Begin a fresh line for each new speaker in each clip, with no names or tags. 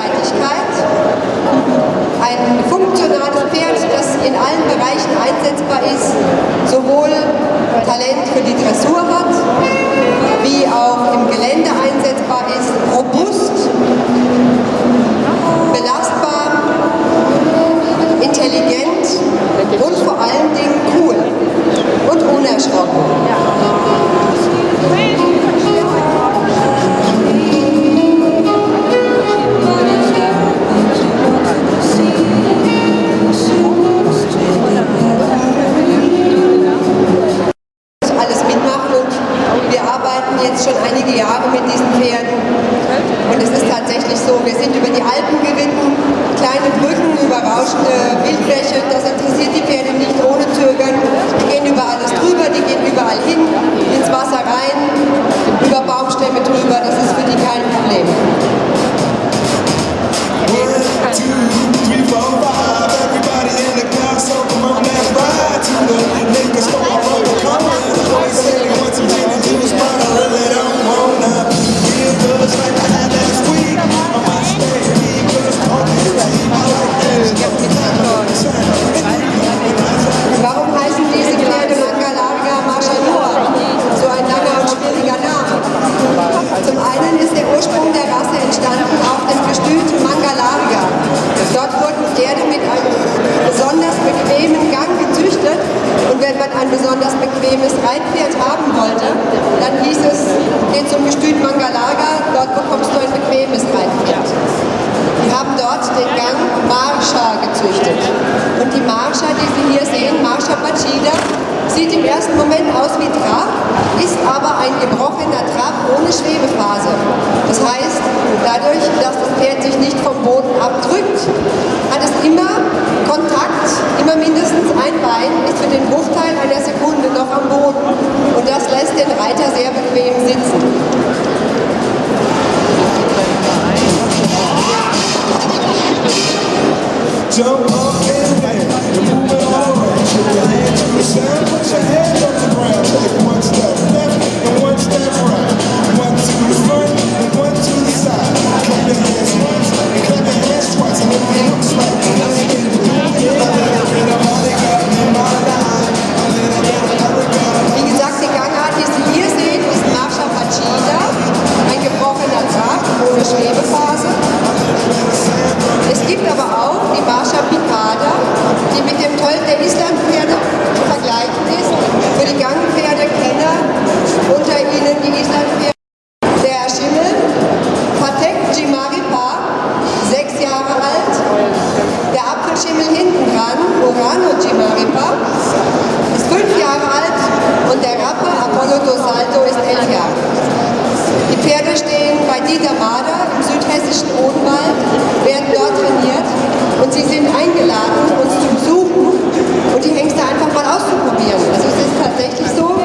Vielseitigkeit, ein funktionales Pferd, das in allen Bereichen einsetzbar ist, sowohl Talent für die Dressur hat, wie auch im Gelände einsetzbar ist, robust, belastbar, intelligent und vor allen Dingen cool und unerschrocken. Jetzt schon einige Jahre mit diesen Pferden und es ist tatsächlich so, wir sind über die Alpen geritten, kleine Brücken über rauschende Wildbäche, das interessiert die Pferde nicht ohne Zögern, die gehen über alles drüber, die gehen überall hin, ins Wasser rein, über Baumstämme drüber, das ist für die kein Problem. Warum heißen diese Pferde Manga Larga Marcianua? So ein langer und schwieriger Name. Zum einen ist der Ursprung der Rasse entstanden auf dem Gestüt Manga Larga. Dort wurden Pferde mit einem besonders bequemen Gang gezüchtet und wenn man ein besonders bequemes Reitpferd haben wollte, dann hieß es, geh zum Gestüt Manga Larga, dort bekommst du ein bequemes Reitpferd. Die haben dort den Gang Marsha gezüchtet. Und die Marsha, die Sie hier sehen, Marsha Pachida, sieht im ersten Moment aus wie Trab, ist aber ein gebrochener Trab ohne Schwebephase. Das heißt, dadurch, dass das Pferd sich nicht vom Boden abdrückt, hat es immer Kontakt, immer mindestens ein Bein ist für den Bruchteil einer Sekunde noch am Boden. Und das lässt den Reiter sehr bequem sitzen.
Jump up and down, you're moving all around. Shake your hand to the sound, put your hand on the ground. Take one step left and one step right. One to the front and one to the side. Clap your hands once and clap your hands twice. And if it looks like a little bit of
Wie gesagt, die Gangart, die Sie hier sehen, ist Marsha Pachida, ein gebrochener Trab ohne Schwebephase. Es gibt aber auch die Marsha Picada, die mit dem Tölt der Islandpferde zu vergleichen ist. Für die Gangpferdekenner unter ihnen die Islandpferde. Der Schimmel, Patek Jimaripa, 6 Jahre alt. Der Apfelschimmel hinten dran, Urano Jimaripa, ist 5 Jahre alt. Und der Rappe, Apollo do Salto, ist 11 Jahre. Die Pferde stehen bei Dieter Mader im südhessischen Odenwald, werden dort trainiert und sie sind eingeladen, uns zu besuchen und die Hengste einfach mal auszuprobieren. Also es ist tatsächlich so,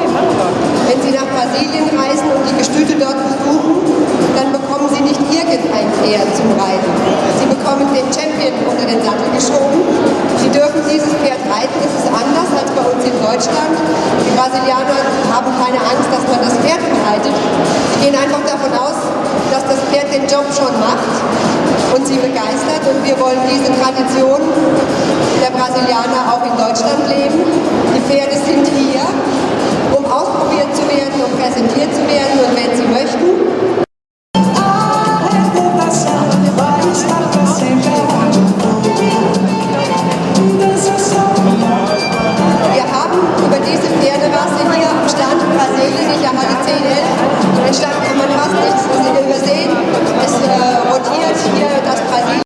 wenn Sie nach Brasilien reisen und die Gestüte dort besuchen, dann bekommen Sie nicht irgendein Pferd zum Reiten. Sie bekommen den Champion unter den Sattel geschoben. Sie dürfen dieses Pferd reiten. Es ist anders als bei uns in Deutschland. Die Brasilianer haben keine Angst, dass man das Pferd verreitet. Sie gehen einfach davon aus, dass das Pferd den Job schon macht und sie begeistert. Und wir wollen diese Tradition der Brasilianer auch in Deutschland leben. Die Pferde sind hier.